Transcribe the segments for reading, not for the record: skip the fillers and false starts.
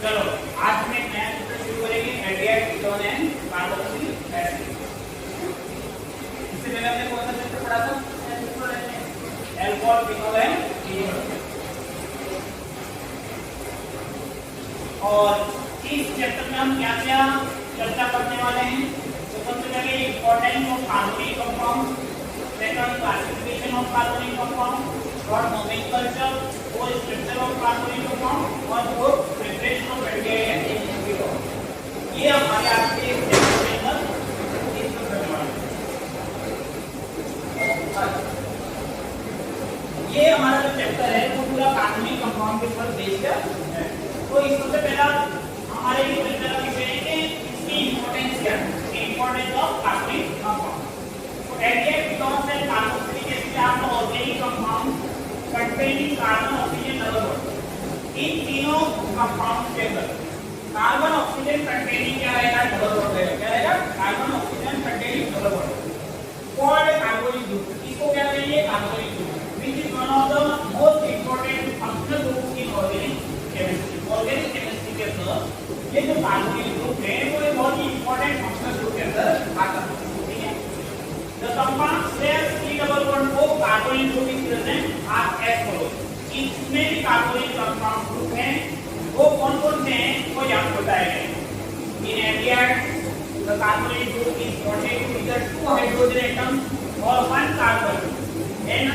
चलो आज हम एक नया चैप्टर शुरू करेंगे aldehyde ketone and carboxylic acid. इससे पहले हमने कौन सा चैप्टर पढ़ा था? Alcohol, phenol and ketone. और इस चैप्टर में हम क्या-क्या चर्चा करने वाले हैं? तो सबसे पहले importance of carbonyl compound, second classification of carbonyl compound, और नोमेनक्लेचर और स्ट्रक्चर ऑफ कार्बोनिक कंपाउंड, और fourth preparation of aldehyde and ketone. ये हमारे आज के चैप्टर के अंदर डिस्कस करने वाले हैं। ये हमारा जो चैप्टर है वो पूरा कार्बोनिक कंपाउंड के ऊपर बेस्ड है। तो इसमें सबसे पहला हमारे लिए चर्चा का विषय है कि इसकी इंपॉर्टेंस क्या है, इंपॉर्टेंस ऑफ कार्बोनिक कंपाउंड। तो aldehyde ketones and carboxylic acid are the organic compound containing carbon oxygen double bond। इन तीनों कंपाउंड्स के अंदर कार्बन ऑक्सीजन कंटेनिंग क्या रहेगा? डबल बॉन्ड रहेगा। क्या रहेगा? Carbon oxygen containing double bond. Called carbonic group, इसको क्या कहेंगे? Carbonic group, which is one of the most important functional group in organic chemistry. Organic chemistry के अंदर ये जो कार्बोनिक ग्रुप है वो एक बहुत ही इंपॉर्टेंट फंक्शनल ग्रुप के अंदर आता है। ठीक है, the compound shares C double bond को carbonic group is present as follows। इसमें भी कार्बोनिक कंपाउंड ग्रुप हैं, वो कौन-कौन से हैं वो यहाँ बताए गए। इन aldehyde the carbonic group is bonded to either two hydrogen atoms or one carbon and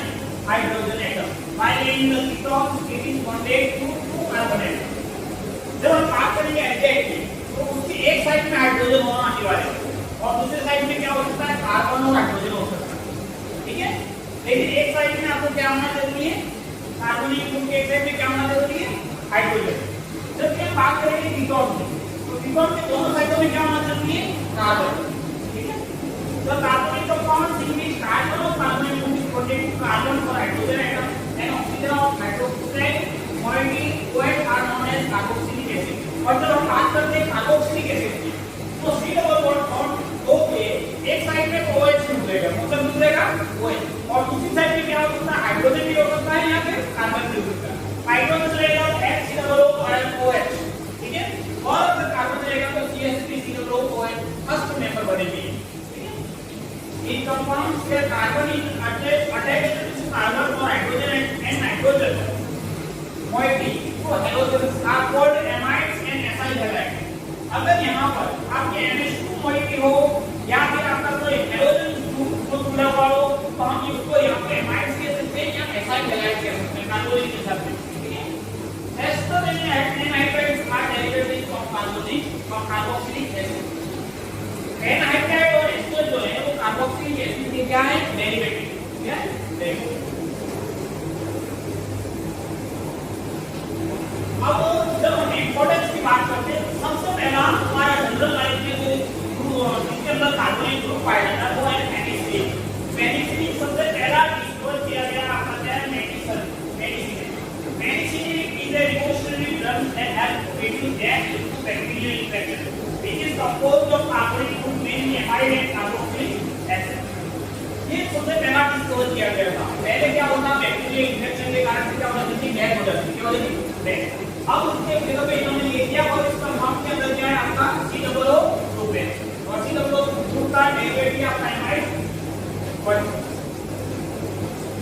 hydrogen atom, while in the ketones it is bonded to two carbon atoms। जब हम बात करेंगे एल्डिहाइड की तो उसकी एक साइड में हाइड्रोजन होना अनिवार्य है और दूसरी साइड में क्या हो सकता है? कार्बन और हाइड्रोजन हो सकता है। ठीक है, लेकिन एक साइड में आपको क्या होना जरूरी है? कार्बोनिक ग्रुप के एक साइड में क्या होना जरूरी है? हाइड्रोजन। जब हम बात करेंगे कीटोन की तो कीटोन के दोनों साइडों में क्या होना जरूरी है? कार्बन। ठीक है, तो कार्बोनिक कंपाउंड सिंपली कार्बन और carbonic group is protected to carbon और hydrogen atom and oxygen of hydroxide moiety OH are known as carboxylic acid। और जब हम बात करते हैं कार्बोक्सिलिक एसिड की तो C डबल बॉन्ड O के एक साइड में OH ग्रुप रहेगा, मतलब दूसरे का OH, और दूसरी साइड में क्या हो सकता है? हाइड्रोजन भी हो सकता है या फिर कार्बन भी हो सकता है। हाइड्रोजन रहेगा HCOO और OH। ठीक है, और अगर कार्बन रहेगा तो CH3COOH फर्स्ट मेंबर बनेगी। ठीक है, इन कंपाउंड्स के carbon is attached to carbon और हाइड्रोजन एंड नाइट्रोजन moiety तो halogens are called amides and acyl halide. अगर यहां पर आपके NH2 moiety हो या फिर आपका कोई हेलोजन ग्रुप जुड़ा हुआ हो तो हम इसको यहां पे एमाइड्स कह सकते हैं या एसाइल हैलाइड कह सकते हैं कार्बोनिक के साथ में। ठीक है, ester and anhydrides are derivatives of carboxylic acid. Anhydride और एस्टर जो है वो कार्बोक्सिलिक एसिड के क्या है? डेरिवेटिव। क्या है? डेरिवेटिव। अब जब हम इंपॉर्टेंस की बात करते हैं सबसे पहला हमारा जनरल लाइफ में जो इसके अंदर कार्बोनिक ग्रुप पाया जाता है वो है पेनिसिलिन। पेनिसिलिन सबसे पहला डिस्कवर किया गया आपका क्या है? Penicillin. Penicillin is a revolutionary drug that help to reduce death to bacterial infection which is composed of carbonyl group mainly amide and carboxylic acid. ये सबसे पहला डिस्कवर किया गया था। पहले क्या होता? बैक्टीरियल इन्फेक्शन के कारण से क्या होता थी? डेथ हो जाती थी। क्या होती थी? डेथ। अब उसके जगह पे इन्होंने ये किया और इस कंपाउंड के अंदर क्या है आपका COO ग्रुप है और COO ग्रुप का डेरिवेटिव आपका एमाइड बन।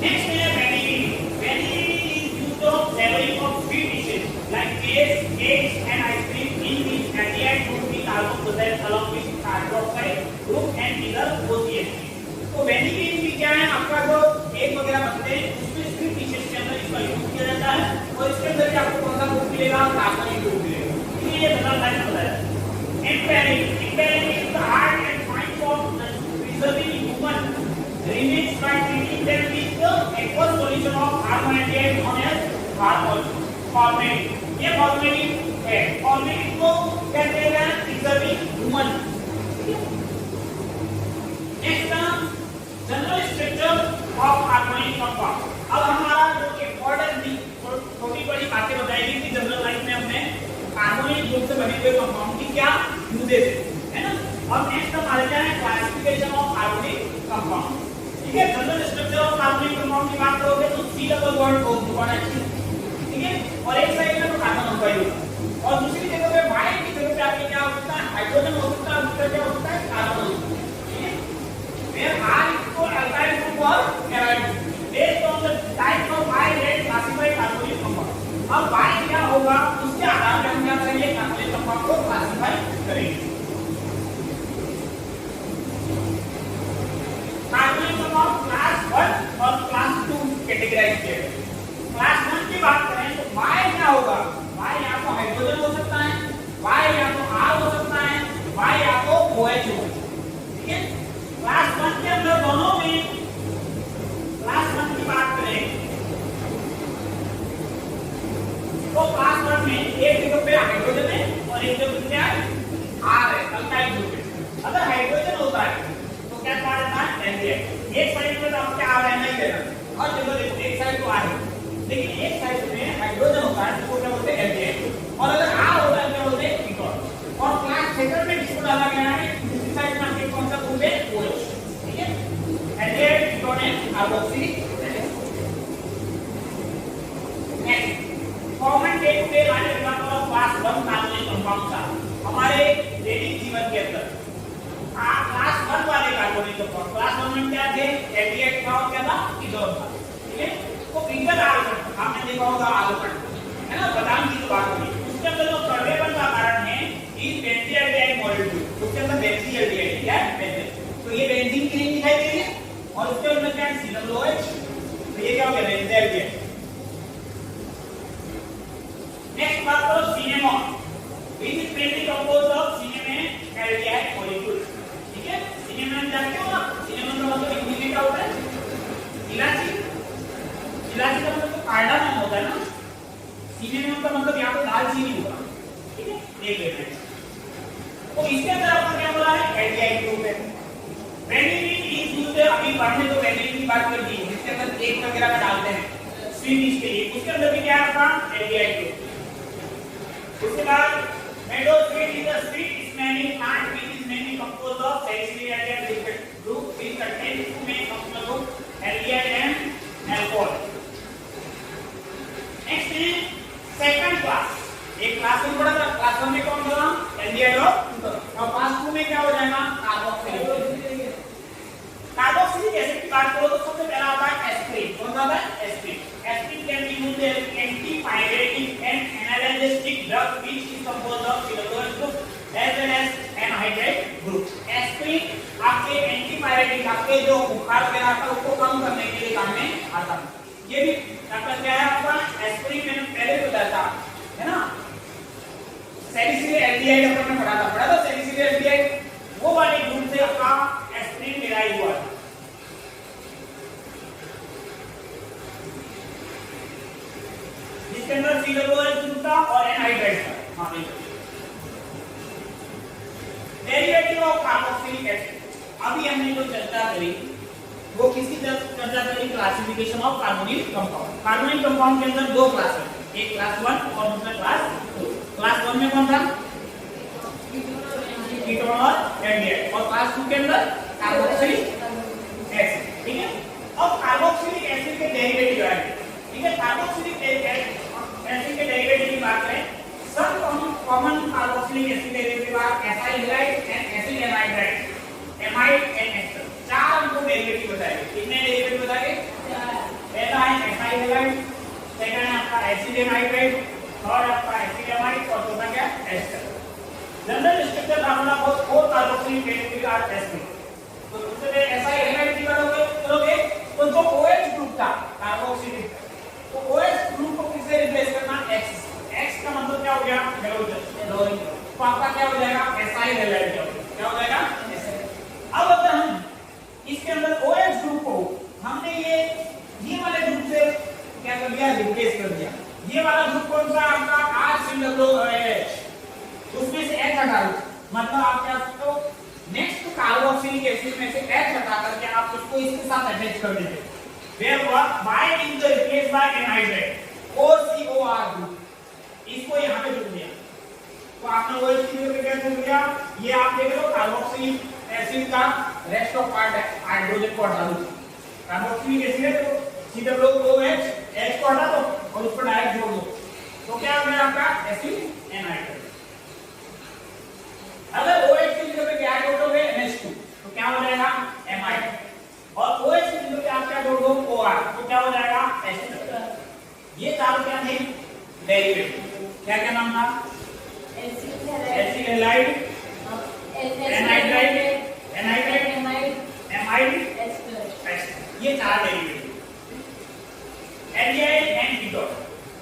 नेक्स्ट है vanillin. Vanillin is used of flavouring of sweet dishes like cakes and ice cream in which aldehyde group is also present along with hydroxide group and either OCH। तो vanillin भी क्या है आपका जो cake वगैरह बनते हैं उसमें स्वीट डिशेस के अंदर इसका यूज किया जाता है और इसके अंदर भी आपको कौन सा ग्रुप मिलेगा? कार्बोनिक ग्रुप मिलेगा। ये बता लाइन बताया। Empiric is the art and science of preserving human remains by treating them with the aqueous solution of carbon aldehyde known as formalin. ये फॉर्मेलिन है। फॉर्मेलिन को कहते हैं preserving human. Next general structure of carbonyl compound. अब हमारा जो important छोटी बड़ी बातें बताएगी कि जनरल लाइफ में हमने कार्बोनिक ग्रुप से बने हुए कंपाउंड की क्या यूजेस है ना। अब नेक्स्ट हमारे क्या है? Classification of carbonyl compound. ठीक है, general structure of carbonyl compound की बात करोगे तो C double bond O group होना चाहिए। ठीक है, और एक साइड में तो कार्बन होगा ही और दूसरी तो क्लास 1 में एक जगह पे हाइड्रोजन है और एक जगह पे आर है, अल्काइल ग्रुप है। अगर हाइड्रोजन होता है तो क्या कहा जाता है एल्डिहाइड। एक साइड पे तो आपके आर है नहीं देना, हर जगह देखो एक साइड तो आर है, लेकिन एक साइड में हाइड्रोजन होता है तो क्या बोलते हैं एल्डिहाइड, और अगर आर होता है क्या बोलते हैं कीटोन। और क्लास सेकंड में किसको डाला गया है, इस साइड में आपके कौन सा ग्रुप है OH, ठीक है, एल्डिहाइड कीटोन है carboxylic acid. Next common day to day life example of class 1 carbonyl compounds are. हमारे दैनिक जीवन के अंदर क्लास 1 वाले कार्बोनिक कंपाउंड, क्लास 1 में क्या थे, एल्डिहाइड था और क्या था कीटोन था, ठीक है। तो इंटर आरोपण आपने देखा होगा, आरोपण है ना, बादाम की जो बात होगी उसके अंदर जो प्रवेपन का कारण है इस बेंजीन मॉलिक्यूल, उसके अंदर बेंजीन एल्डिहाइड क्या है बेंजीन। तो ये बेंजीन की रिंग दिखाई दे रही है और उसके अंदर क्या है COOH, तो ये क्या हो गया बेंजीन एल्डिहाइड। नेक्स्ट बात करो cinnamon, which is mainly composed of cinnamon aldehyde molecules, ठीक है। सिनेमन जानते हो ना, सिनेमन का मतलब हिंदी में क्या होता है इलायची, इलायची का मतलब कार्डामम होता है ना, सिनेमन का मतलब यहाँ पे दालचीनी होगा, ठीक है, देख लेते हैं। तो इसके अंदर आपको क्या बोला है एल्डिहाइड ग्रुप है। वेनिलिन इज यूज्ड, अभी पढ़ने तो वेनिलिन की बात कर दी जिसके अंदर केक वगैरह का डालते हैं स्वीट के लिए, उसके अंदर भी क्या है आपका एल्डिहाइड ग्रुप। उसके बाद meadowsweet is a sweet smelling plant which is mainly composed of salicylic acid group which contains two main functional group aldehyde and alcohol. Next है सेकंड क्लास, एक क्लास में पढ़ा था, क्लास 1 में कौन था एल्डिहाइड और क्लास 2 में क्या हो जाएगा कार्बोक्सिलिक। कार्बोक्सिलिक एसिड की बात करो तो सबसे पहला आता है एस्पिरिन। कौन सा है aspirin. Aspirin can be used as antipyretic and analgesic drug which is composed of COOH group as well as anhydride group. Aspirin आपके एंटीपायरेटिक, आपके जो बुखार वगैरह आता है उसको कम करने के लिए काम में आता है। ये भी आपका क्या है आपका एस्पिरिन, मैंने पहले बताया था है ना, सैलिसिलिक एल्डिहाइड अपन ने पढ़ा था सैलिसिलिक एल्डिहाइड, वो वाले ग्रुप से आपका एस्पिरिन डिराइव हुआ है। जिसके अंदर COOH ग्रुप था और एनहाइड्राइड था। हां देखो डेरिवेटिव ऑफ कार्बोक्सिलिक एसिड, अभी हमने जो चर्चा करी वो किसकी चर्चा करी, classification of carbonyl compound. Carbonic compound के अंदर दो क्लास है, एक क्लास 1 और दूसरा क्लास 2। क्लास 1 में कौन था कीटोन और एल्डिहाइड, और क्लास 2 के अंदर कार्बोक्सिलिक एसिड, ठीक है। अब कार्बोक्सिलिक एसिड के डेरिवेटिव आएंगे, ठीक है। कार्बोक्सिलिक एसिड के डेरिवेटिव की बात करें, सब common carboxylic acid derivative are acyl halide and acyl anhydride, amide and ester. चार हमको डेरिवेटिव बताएंगे, कितने डेरिवेटिव बताएंगे, पहला है एसाइल हैलाइड, सेकंड है आपका एसिल एनहाइड्राइड, थर्ड आपका एसिल एमाइड और चौथा क्या ester. General structure formula for four carboxylic derivative are ester. तो सबसे पहले एसाइल हैलाइड की करोगे तो जो OH ग्रुप था कार्बोक्सिलिक, तो OH ग्रुप को किससे रिप्लेस करना, X। X का मतलब क्या हो गया हैलोजन, तो आपका क्या हो जाएगा एसाइल हैलाइड, क्या हो जाएगा। अब अगर हम इसके अंदर OH ग्रुप को हमने ये वाले ग्रुप से क्या कर दिया, रिप्लेस कर दिया। ये वाला ग्रुप कौन सा आपका RCOOH, उसमें से H हटा दो, मतलब आप क्या सकते हो नेक्स्ट कार्बोक्सिलिक एसिड में से H हटा करके आप उसको इसके साथ अटैच कर देते हो। Therefore, bind is replaced by anhydride OCOR group, इसको यहाँ पे जोड़ दिया तो आपने OH की जगह क्या जोड़ दिया, ये आप देख लो कार्बोक्सिलिक एसिड का रेस्ट ऑफ पार्ट है हाइड्रोजन को हटा दो, कार्बोक्सिलिक एसिड है तो COOH H को हटा दो और उसको डायरेक्ट जोड़ दो, तो क्या हो गया आपका एसिड एनहाइड्राइड। अगर OH की जगह पे क्या जोड़ोगे NH2 तो क्या हो जाएगा एमाइड, और OH की जगह पे आप क्या जोड़ दो OR तो क्या हो जाएगा एस्टर। ये चारों क्या थे डेरिवेटिव, क्या क्या नाम था, acyl halide, anhydride, amide, ester, ये चार डेरिवेटिव एल्डिहाइड एंड कीटोन।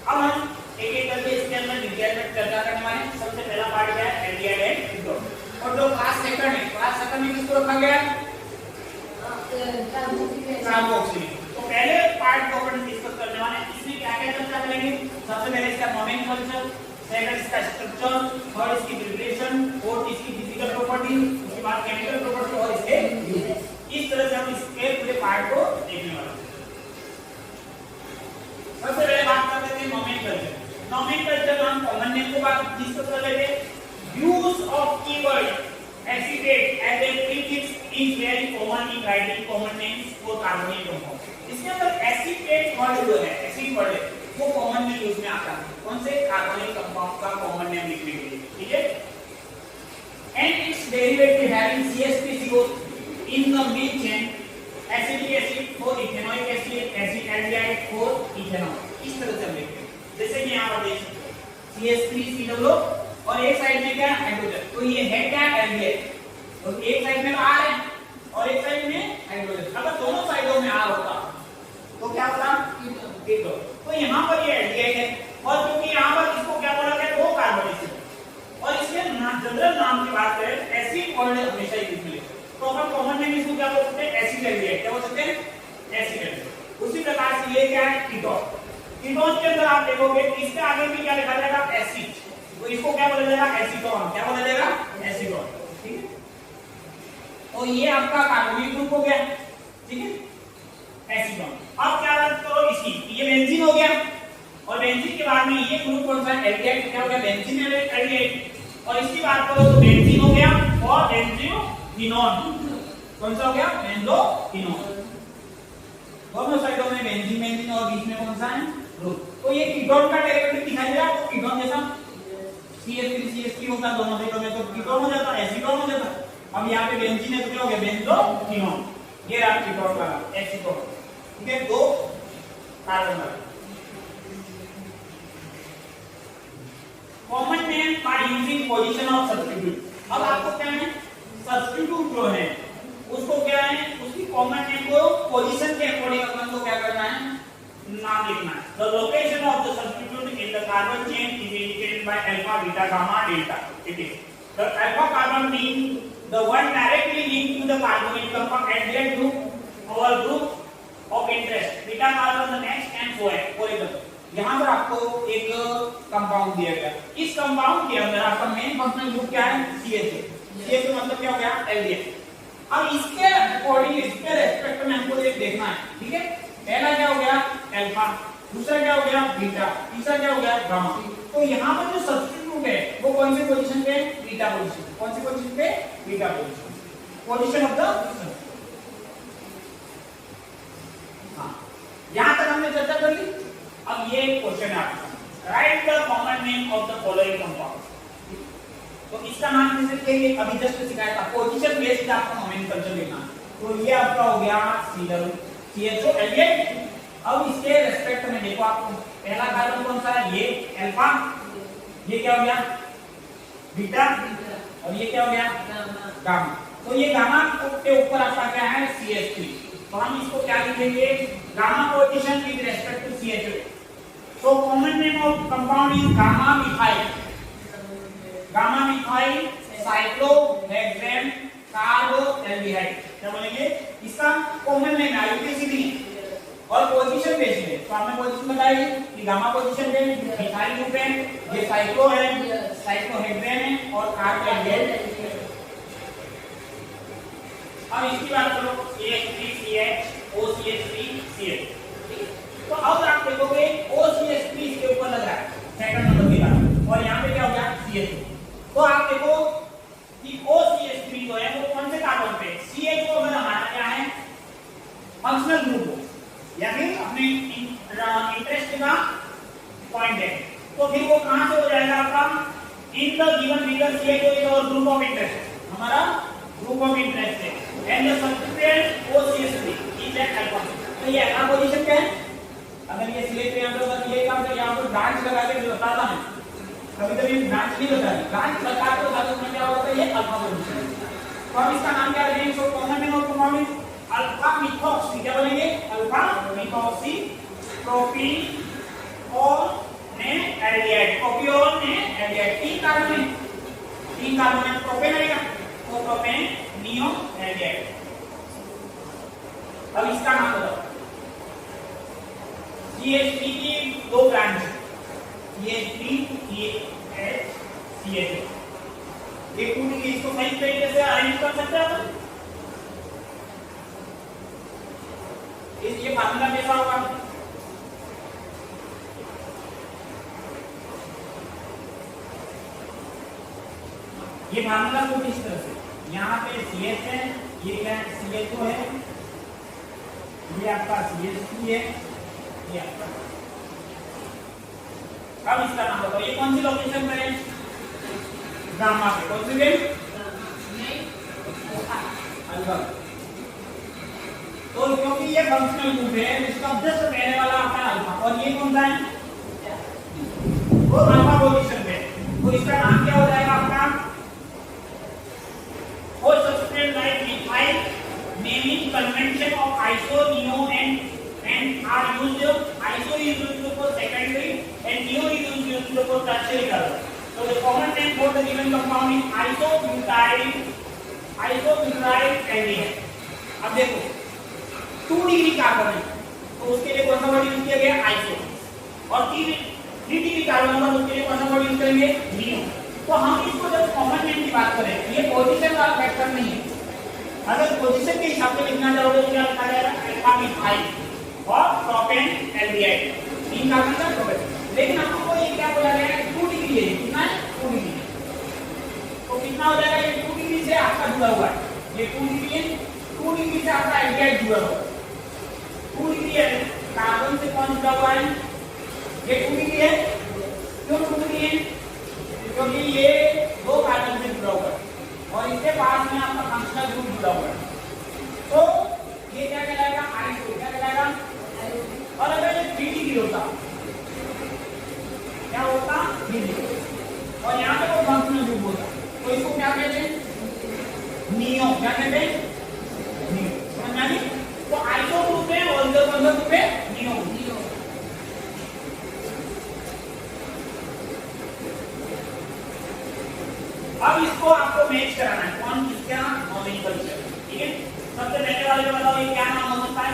अब हम एक एक करके इसके अंदर डिटेल में चर्चा करने वाले हैं। सबसे पहला पार्ट क्या है एल्डिहाइड एंड कीटोन, और जो क्लास सेकंड है, क्लास सेकंड में किसको रखा गया है कार्बोक्सिलिक। तो पहले पार्ट को अपन डिस्कस करने वाले हैं, इसमें क्या क्या क्या चर्चा करेंगे? सबसे पहले इसका नोमेनक्लेचर, सेकंड इसका स्ट्रक्चर, थर्ड इसकी प्रिपरेशन, फोर्थ इसकी फिजिकल प्रॉपर्टी, उसके बाद केमिकल प्रॉपर्टी और इसके यूजेस। इस तरह से हम इसके पूरे पार्ट को देखने वाले हैं। सबसे पहले बात करते हैं नोमेनक्लेचर। नोमेनक्लेचर हम कॉमन नेम को बात डिस्कस कर लेते हैं। Use of keyword acetate as a prefix is very common in writing common names for carbonyl compound. इसके अंदर acetate वर्ड जो है, एसिड वर्ड है, वो कॉमन में यूज में आता है। कौन से? कार्बोनिल कंपाउंड का कॉमन नेम लिखने के लिए, ठीक है? And its derivative having CH3CO in the main chain, acetic acid for ethanoic acid, acid aldehyde for ethanol. इस तरह से हम लिखते हैं। जैसे कि यहाँ पर देखिए CH3COO और एक साइड में क्या हाइड्रोजन, तो ये है क्या? एल्डिहाइड। तो एक साइड में R है और एक साइड में हाइड्रोजन। अगर दोनों साइडों में R होता तो क्या होता? कीटोन। तो यहाँ पर ये एल्डिहाइड है और क्योंकि यहाँ पर इसको क्या बोला गया? दो कार्बन एसिड। और इसके जनरल नाम की बात करें, एसिड वर्ड हमेशा यूज में लेते हैं। तो अपन कॉमन नेम इसको क्या बोल सकते हैं? Acid aldehyde. क्या बोल सकते हैं? Acid aldehyde. उसी प्रकार से ये क्या है? कीटोन। कीटोन के अंदर आप देखोगे इसके आगे भी क्या लिखा जाएगा? एसिड। तो इसको क्या बोला जाएगा? एसीटोन। क्या बोला जाएगा? एसीटोन। ठीक है? तो ये आपका कार्बोनिल ग्रुप हो गया, ठीक है? एसीटोन। अब क्या बात करो इसकी, ये बेंजीन हो गया और बेंजीन के बाद में ये ग्रुप कौन सा है? एल्डिहाइड। क्या हो गया? Benzene aldehyde. और इसकी बात करो तो बेंजीन हो गया और बेंजीनोफिनोन। कौन सा हो गया? बेंजोफिनोन। दोनों साइडों में बेंजीन बेंजीन और बीच में कौन सा है? ग्रुप। तो ये कीटोन का डेरिवेटिव दिखाई दे रहा है आपको, कीटोन जैसा CH3 होता है दोनों साइडों में, तो कीटोन हो जाता है, एसीटोन हो जाता है। अब यहाँ पे बेंजीन है तो क्या हो गया? बेंजोफिनोन। ये रहा कीटोन का एसीटोन, ठीक है? दो कार्बन वाला। Common name by using position of substitute. अब आपको क्या है? सब्स्टिट्यूट जो है उसको क्या है? उसकी कॉमन नेम को पोजीशन के अकॉर्डिंग अपन को क्या करना है? नाम लिखना है। The location of the substitute in the carbon chain is indicated by alpha, beta, gamma, delta. It is the alpha carbon being the one directly linked to the carbonyl compound adherent group or group of interest. Beta carbon the next and so on. For example, यहाँ पर आपको एक compound दिया गया। इस compound के अंदर आपका मेन फंक्शनल ग्रुप क्या है? CH। CH का मतलब क्या हो गया? एल्डिहाइड। अब इसके अकॉर्डिंग इसके रेस्पेक्ट में हमको एक देखना है, ठीक है? पहला क्या हो गया? अल्फा, दूसरा क्या हो गया? बीटा, तीसरा क्या हो गया? गामा। तो यहाँ पर जो सब्स्टिट्यूट है वो कौन सी पोजीशन पे? Beta position. कौन सी पोजीशन पे? Beta position. Position of the, हाँ, यहाँ तक हमने चर्चा कर ली। अब ये क्वेश्चन है आपका, right the common name of the following compound. तो इसका नाम जैसे कि अभी जस्ट सिखाया था, पोजीशन बेस्ड आपको नोमेनक्लेचर लिखना। तो ये आपका हो गया CHO एल्डिहाइड। अब इसके रेस्पेक्ट में देखो आपको, पहला कार्बन कौन सा है? ये अल्फा। ये क्या हो गया? बीटा। और ये क्या हो गया? गामा। तो ये गामा के ऊपर आपका क्या है? CH3। तो हम इसको क्या लिखेंगे? Gamma position with respect to CHO। तो common name of compound is gamma methyl. Gamma methyl cyclohexane carboaldehyde. क्या बोलेंगे? इसका कॉमन नेम है, आईयूपीएसी और पोजीशन बेस्ड है। तो आपने पोजीशन बताई कि गामा पोजीशन पे मिथाइल ग्रुप है, ये साइक्लो है, साइक्लोहेक्सेन है और कार्बोएल्डिहाइड। अब इसकी बात करो CH3CH OCH3CH। तो अब आप देखोगे OCH3 इसके ऊपर लग रहा है सेकंड नंबर की बात, और यहाँ पे क्या हो गया? CH। तो आप देखो कि OCH3 जो है वो कौन से कार्बन पे? CH अगर हमारा क्या है? फंक्शनल ग्रुप हो या फिर अपने इंटरेस्ट का पॉइंट है, तो फिर वो कहां से हो जाएगा आपका? In the given figure CH is our group of interest. हमारा ग्रुप ऑफ इंटरेस्ट है and the substituent OCH3 is at alpha. तो ये अल्फा पोजीशन पे है। अगर ये CH पे यहां पर ये काम तो यहां पर ब्रांच लगा के बताता है, कभी-कभी ब्रांच नहीं बताती, ब्रांच लगा के बताते हैं क्या होता है? ये अल्फा पोजीशन। तो हम इसका नाम क्या रखेंगे? So common name of compound alpha methoxy. क्या बोलेंगे? अल्फा मिथॉक्सी प्रोपीओन ने एल्डिहाइड। प्रोपीओन ने एल्डिहाइड। तीन कार्बन है प्रोपेन आएगा, तो प्रोपेन नियो एल्डिहाइड। अब इसका नाम बताओ। CH3 की दो ब्रांच, CH3 CH ये टू डिग्री, इसको सही तरीके से अरेंज कर सकते हैं अपन। ये फार्मूला कैसा होगा? ये फार्मूला कुछ इस तरह से, यहाँ पे CH है, ये क्या है CH2 है, ये आपका CH3 है, ये आपका। अब इसका नाम बताओ, ये कौन सी लोकेशन पे है? गामा पे। कौन सी पे? अल्फा। तो क्योंकि ये फंक्शनल ग्रुप है, इसका जस्ट पहले वाला आपका अल्फा, और ये कौन सा है? वो अल्फा पोजीशन पे। तो इसका नाम क्या हो जाएगा आपका? वो substrate like methyl naming convention of iso, neo and are used. Iso is used for secondary and neo is used for tertiary carbon. So the common name for the given compound is isobutyl aldehyde. अब देखो 2 degree carbon है तो उसके लिए कौन सा word use किया गया? आइसो। और 3 डिग्री कार्बन होगा तो उसके लिए कौन सा वर्ड यूज करेंगे? नियो। तो हम इसको जब कॉमन नेम की बात करें, ये पोजीशन वाला फैक्टर नहीं है। अगर पोजीशन के हिसाब से लिखना चाहोगे तो क्या लिखा जाएगा? अल्फा मिथाइल और प्रोपेन एल्डिहाइड, 3 कार्बन का प्रोपेन। लेकिन हमको ये क्या बोला गया है? 2 डिग्री है। कितना है? 2 डिग्री। तो कितना हो जाएगा? ये 2 डिग्री से आपका जुड़ा हुआ है, ये 2 डिग्री है, 2 डिग्री से आपका एल्डिहाइड जुड़ा हुआ है। 2 डिग्री है, कार्बन से कौन जुड़ा हुआ है? ये 2 डिग्री है। क्यों 2 डिग्री है? क्योंकि ये 2 कार्बन से जुड़ा हुआ है और इसके पास में आपका फंक्शनल ग्रुप जुड़ा हुआ है। तो ये क्या कहलाएगा? आइसो। क्या कहलाएगा? और अगर ये 3 डिग्री होता, क्या होता? 3 डिग्री। और यहाँ पे वो फंक्शनल ग्रुप होता, तो इसको क्या कहते हैं? नियो। क्या कहते हैं? नियो। समझ में आई? तो आइसो ग्रुप में और इधर कौन सा ग्रुप है? नियो। अब इसको आपको मैच कराना है, कौन किसका? नॉमेनक्लेचर। ठीक है, सबसे पहले वाले को बताओ ये क्या नाम हो सकता है?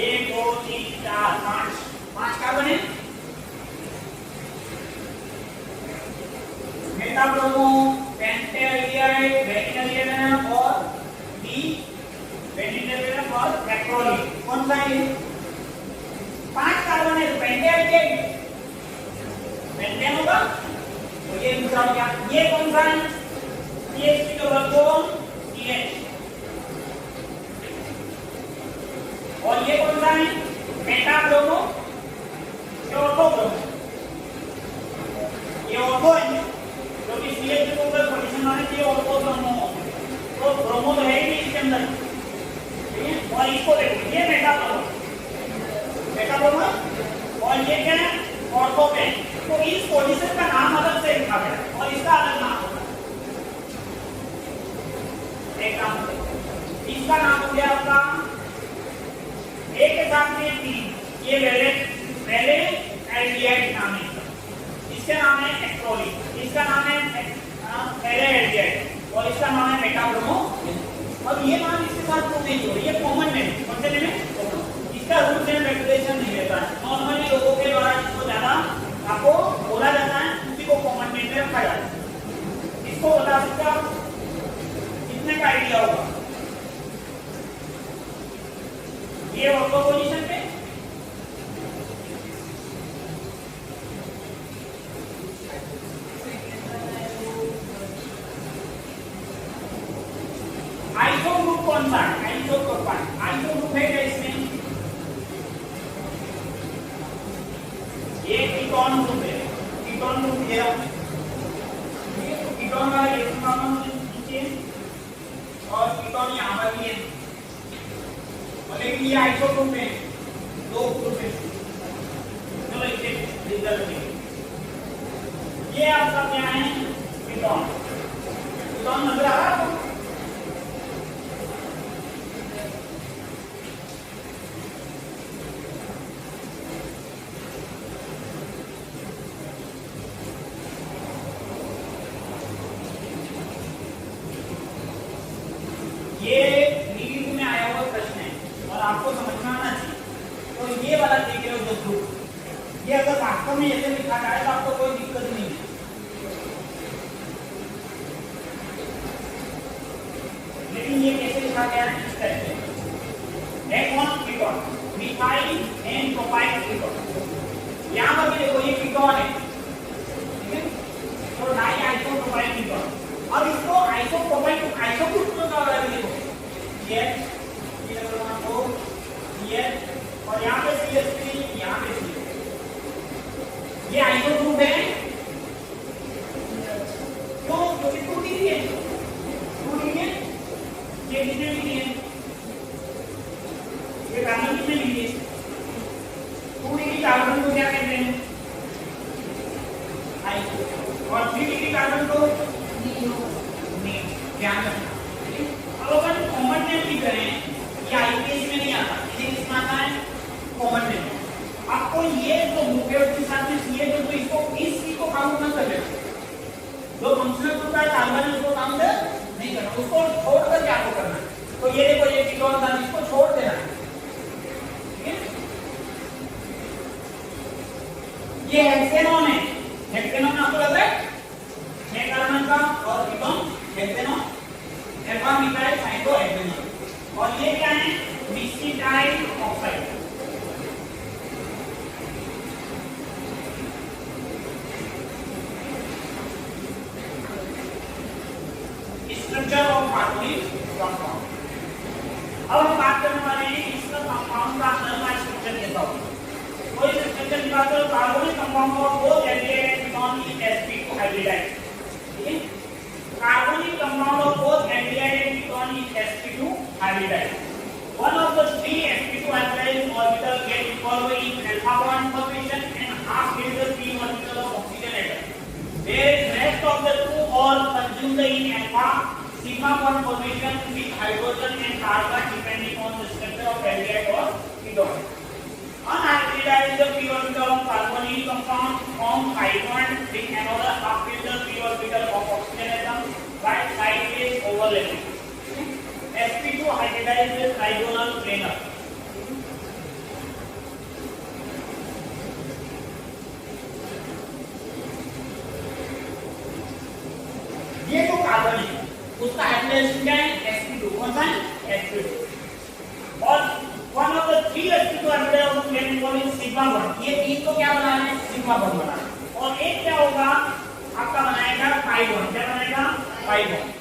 1 2 3 4 5 कार्बन है। मेटाब्रोमो, पेंटेल्डिहाइड, बेंजीन और डी बेंजीन और एक्रोलीन। कौन सा है? 5 कार्बन है, पेंटेल्डिहाइड पेंटेन होगा। तो ये दूसरा हो गया। ये कौन सा है? CH3 का वर्गों CH। और ये कौन सा है? मेटाब्रोमो, ये ऑर्थोब्रोमो। ये ऑर्थो है क्योंकि CH के ऊपर पोजीशन आने के लिए ऑर्थोब्रोमो। तो ब्रोमो तो है ही नहीं इसके अंदर, ठीक है। और इसको देखो, ये मेटाब्रोमो और ये क्या है? ऑर्थोपेन। तो इस पोजीशन का नाम अलग से लिखा गया और इसका अलग नाम होगा। एक काम इसका नाम हो गया आपका एक के साथ में 3, ये पहले एल्डिहाइड नाम है, इसका नाम है एक्रोलीन, इसका नाम है पहले एल्डिहाइड और इसका नाम है मेटाब्रोमो। अब ये नाम इसके साथ क्यों नहीं जोड़े? ये कॉमन नेम, कौन से नेम है? इसका रूल्स एंड रेगुलेशन नहीं रहता है। नॉर्मली लोगों के द्वारा इसको ज्यादा आपको बोला जाता है, उसी को कॉमन नेम में रखा जाता है। इसको बता सकते हो आप? कितने का आइडिया होगा? ये ऑर्थो पोजीशन पे आइसो ग्रुप कौन सा है? आइसो ग्रुप है क्या इसमें? ये कीटोन ग्रुप है, कीटोन ग्रुप है। कीटोन वाला ये नॉर्मल नीचे और कीटोन यहाँ पर भी है, लेकिन ये आइसो ग्रुप है, 2 ग्रुप है। चलो इसे रिजल्ट देखिए। ये आपका क्या है? कीटोन। कीटोन नजर आ रहा है आपको? ये नीट में आया हुआ प्रश्न है और आपको समझना आना चाहिए। तो ये वाला वास्तव में ऐसे लिखा जाए तो आपको कोई दिक्कत नहीं है। लेकिन ये कैसे लिखा गया है इस टाइप से, कौन ketone, methyl and propyl ketone. यहाँ पर भी देखो ये कीटोन है, ठीक है, तो डाई आइसोप्रोपाइल कीटोन। और इसको आइसोप्रोपाइल आइसोग्रुप में क्या होगा देखो, ये नंबर 1 को ये, और यहाँ पे CH3, यहाँ पे CH, ये आइसोग्रुप है। तो जो कि 2 डिग्री है, 2 डिग्री है, ये कितने डिग्री है, ये कार्बन कितने डिग्री है, 2 डिग्री कार्बन को क्या कहते हैं, आइसो, और 3 डिग्री कार्बन को नीओ, ध्यान रखना। अब अपन कॉमन नेम भी करें, ये आईपीएस में नहीं आता, इसमें आता है कॉमन नेम। आपको ये जो मुख्य के साथ में ये जो इसको इस चीज को काउंट मत कर लेना, जो फंक्शनल ग्रुप है कार्बन उसको काउंट नहीं करना, उसको छोड़ कर क्या आपको करना है। तो ये देखो ये कीटोन था, इसको छोड़ देना है, ठीक है। ये हेक्सेनॉन है, हेक्सेनॉन आपको लग रहा है 6 कार्बन का, और ketone hexanone, alpha methyl cyclohexanone. और ये क्या है, methyl oxide. Structure of carbonyl compound. अब हम बात करने वाले हैं इसका कंपाउंड का अंदर स्ट्रक्चर कैसा होगा। कोई स्ट्रक्चर की बात करो, कार्बोनिक कंपाउंड को दो एल्डिहाइड कीटोन की sp2 हाइब्रिडाइज, ठीक है। Carbonyl compound of both aldehyde and ketone की sp2 hybridize. One of the 3 sp2 hybridized orbital get involved in alpha bond formation and half get the p orbital of oxygen atom. Whereas rest of the 2 all consumed in alpha sigma bond formation with hydrogen and carbon depending on the structure of aldehyde or ketone. Unhybridized p orbital of carbonyl compound form pi bond with another half filter p orbital of oxygen atom by sideways overlapping. sp2 hybridized trigonal planar. ये जो carbon है उसका hybridisation क्या है, sp2। कौन सा है, sp2। और one of the 3 sp2 hybridize of plane involving sigma bond, ये तीन को क्या बनाना है, सिग्मा बॉन्ड बनाना है। और एक क्या होगा आपका बनाएगा पाई बॉन्ड, क्या बनाएगा, pi bond.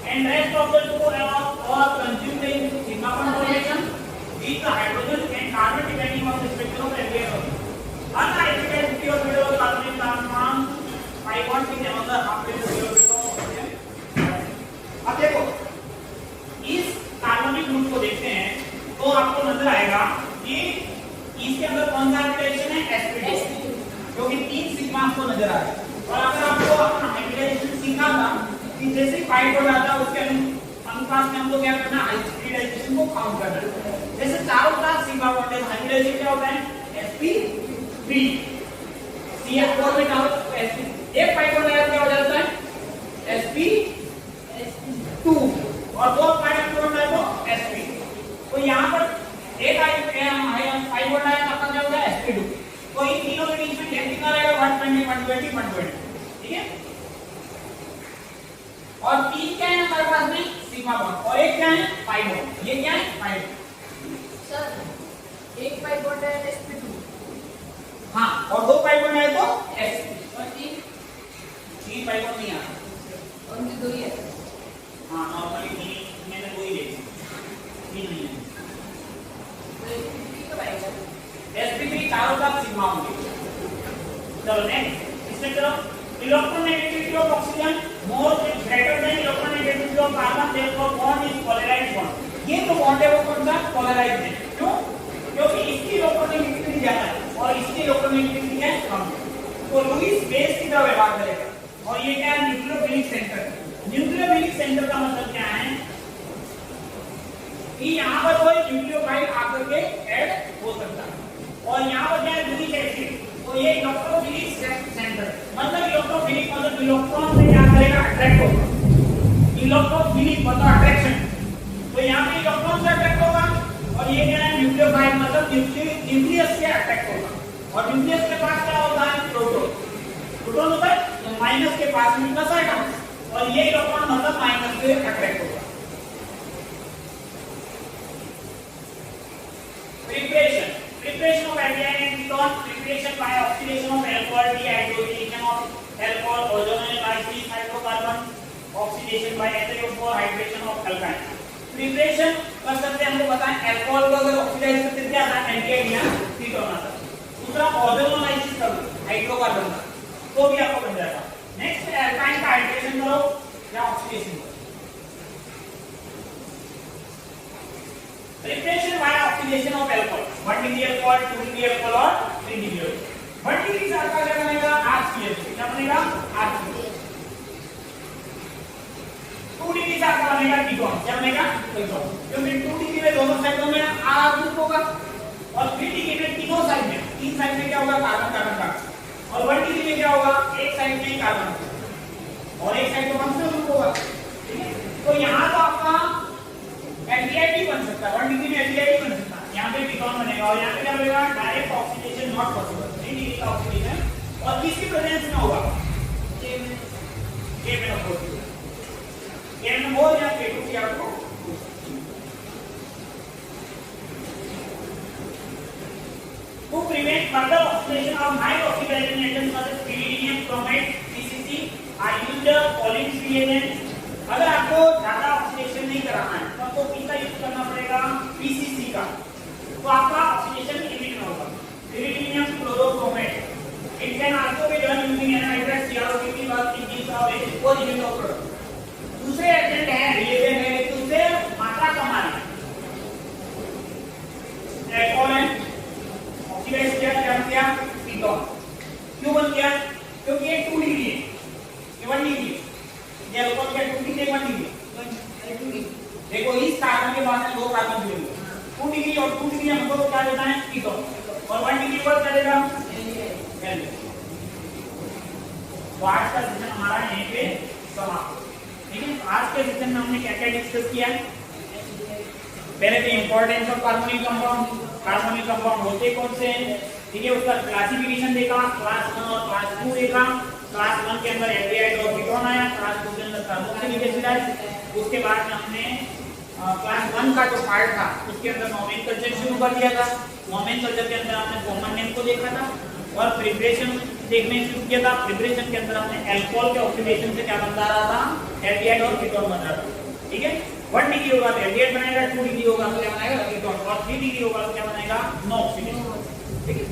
And rest of the 2 are consumed in sigma bond formation with the hydrogen and carbon depending on the structure of aldehyde. Unhybridized p orbital of carbonyl compound pi bond with another half filter p orbital of oxygen. अब देखो इस कार्बनिक group को देखते हैं तो आपको नजर आएगा कि इसके अंदर कौन सा हाइब्रिडाइजेशन है, sp2, जो कि 3 सिग्मा आपको नजर आ रहा है। और अगर आपको अपना हाइब्रिडाइजेशन सीखा था कि जैसे पाइप हो जाता है उसके अनुपात में हमको क्या करना है, हाइब्रिडाइजेशन को काउंट करना है। जैसे चारों तरफ सिग्मा बॉन्ड है, हाइब्रिडाइजेशन क्या होता है, sp3। CH4 में क्या होता है, sp, एक पाइप हो जाता है क्या हो जाता है, sp2, और दो पाइप हो जाता है तो sp। तो यहाँ पर एक पाइप हो जाता है आपका क्या होगा, sp2। तो इन तीनों के बीच में गैप कितना रहेगा, 120 120 120, ठीक है। और तीन क्या है हमारे पास में, सिग्मा बॉन्ड, और एक क्या है, पाई बॉन्ड। ये क्या है, पाई सर, एक पाई बॉन्ड है sp2, हाँ, और दो पाई बॉन्ड है तो sp। और तीन पाई बॉन्ड नहीं आता, उनकी दो ही है। हाँ नॉर्मली तीन मैंने दो ही देखी, तीन नहीं है। तो sp3 कब आएगा, sp3 चारों तरफ सिग्मा होंगे। चलो नेक्स्ट, इसमें चलो electronegativity of oxygen more greater than electronegativity of carbon, therefore bond is polarized bond। ये जो बॉन्ड है वो कौन सा, पोलराइज्ड है। क्यों, क्योंकि इसकी इलेक्ट्रोनेगेटिविटी ज्यादा है और इसकी इलेक्ट्रोनेगेटिविटी है कम। तो लुईस बेस की तरह व्यवहार करेगा। और ये क्या है, न्यूक्लियोफिलिक सेंटर। न्यूक्लियोफिलिक सेंटर का मतलब क्या है कि यहाँ पर कोई न्यूक्लियोफाइल आकर के ऐड हो सकता है। और यहाँ पर क्या है, लुईस एसिड, तो ये इलेक्ट्रोफिलिक सेंटर मतलब इलेक्ट्रोफिलिक मतलब इलेक्ट्रॉन से क्या करेगा, अट्रैक्ट होगा। इलेक्ट्रोफिलिक मतलब अट्रैक्शन, तो यहाँ पे इलेक्ट्रॉन से अट्रैक्ट होगा। और ये क्या है, न्यूक्लियोफाइल मतलब न्यूक्लियस से अट्रैक्ट होगा। और न्यूक्लियस के पास क्या होता है? प्रोटॉन। प्रोटॉन होता है तो माइनस के पास में प्लस आएगा और ये इलेक्ट्रॉन मतलब माइनस से अट्रैक्ट होगा। Preparation preparation of aldehyde and ketone, preparation by oxidation of alcohol, dehydrogenation of alcohol, ozonolysis, hydrocarbon, oxidation by HNO4, hydration of alkyne. Preparation कर सकते हैं, हमको पता है अल्कोहल को अगर ऑक्सीडाइज करते क्या आता है? एल्डिहाइड या कीटोन आता है। दूसरा ओजोनोलाइसिस करो हाइड्रोकार्बन का तो भी आपको बन जाएगा। नेक्स्ट एल्काइन का हाइड्रेशन करो या ऑक्सीडेशन करो। Preparation by oxidation of alcohol, 1 degree alcohol, 2 degree alcohol और 3 degree alcohol। 1 degree से आपका क्या बनेगा? HCl। क्या बनेगा? HCl। 2 degree से आपका बनेगा कीटोन। क्या बनेगा? कीटोन। क्योंकि 2 degree में दोनों साइडों में R ग्रुप होगा और 3 degree में तीनों साइड में, तीन साइड में क्या होगा? Carbon carbon carbon. और 1 degree में क्या होगा? एक साइड में कार्बन और एक साइड में फंक्शनल ग्रुप होगा। ठीक है, तो यहाँ तो आपका एल्डिहाइड भी बन सकता है, 1 डिग्री में एल्डिहाइड बन सकता है, यहाँ पे कीटोन बनेगा और यहाँ पे क्या बनेगा? Direct oxidation not possible, 3 degree का ऑक्सीडेशन और किसकी प्रेजेंस में होगा? के में हो या K2 की आपको to prevent further oxidation of high oxidizing agents such as pyridinium bromide PCC are used Pauling reagent। अगर आपको ज्यादा ऑक्सीडेशन नहीं कराना है तो आपको किसका यूज करना पड़ेगा? पीसीसी का। तो आपका ऑक्सीडेशन लिमिट में होगा। pyridinium chlorobromide it can also be done using anhydrous CrO2 but it is a very poor unit of product। दूसरे एजेंट है रिएजेंट है लेकिन उससे मात्रा कम आ रही है। एल्कोहल है ऑक्सीडाइज किया क्या बन गया? कीटोन। क्यों बन गया? क्योंकि ये 2 डिग्री है, ये 1 डिग्री है। ये अल्कोहल क्या 2 डिग्री 1 डिग्री? देखो इस कार्बन के बाद में 2 कार्बन जुड़ेंगे, 2 डिग्री और 2 डिग्री हमको क्या देता है? कीटोन। और 1 डिग्री पर क्या देगा? एल्डिहाइड। तो आज का सेशन हमारा यहीं पे समाप्त। ठीक है, आज के सेशन में हमने क्या क्या डिस्कस किया है? पहले तो importance of carbonyl compound, carbonic compound होते कौन से हैं, ठीक है, उसका क्लासिफिकेशन देखा, क्लास 1 और क्लास 2 देखा। क्लास 1 के अंदर एल्डिहाइड और कीटोन आया, क्लास 2 के अंदर कार्बोक्सिलिक एसिड आया। उसके बाद में हमने क्लास 1 का जो पार्ट था उसके अंदर नोमेनक्लेचर शुरू कर दिया था। नोमेनक्लेचर के अंदर हमने कॉमन नेम को देखा था और प्रिपरेशन देखने शुरू किया था। प्रिपरेशन के अंदर हमने अल्कोहल के ऑक्सीडेशन से क्या बन रहा था? एल्डिहाइड और कीटोन बन रहा था। ठीक है, 1 डिग्री होगा तो एल्डिहाइड बनेगा, 2 डिग्री होगा तो क्या बनाएगा? कीटोन और 3 डिग्री होगा तो क्या बनाएगा? No oxidation. ठीक है।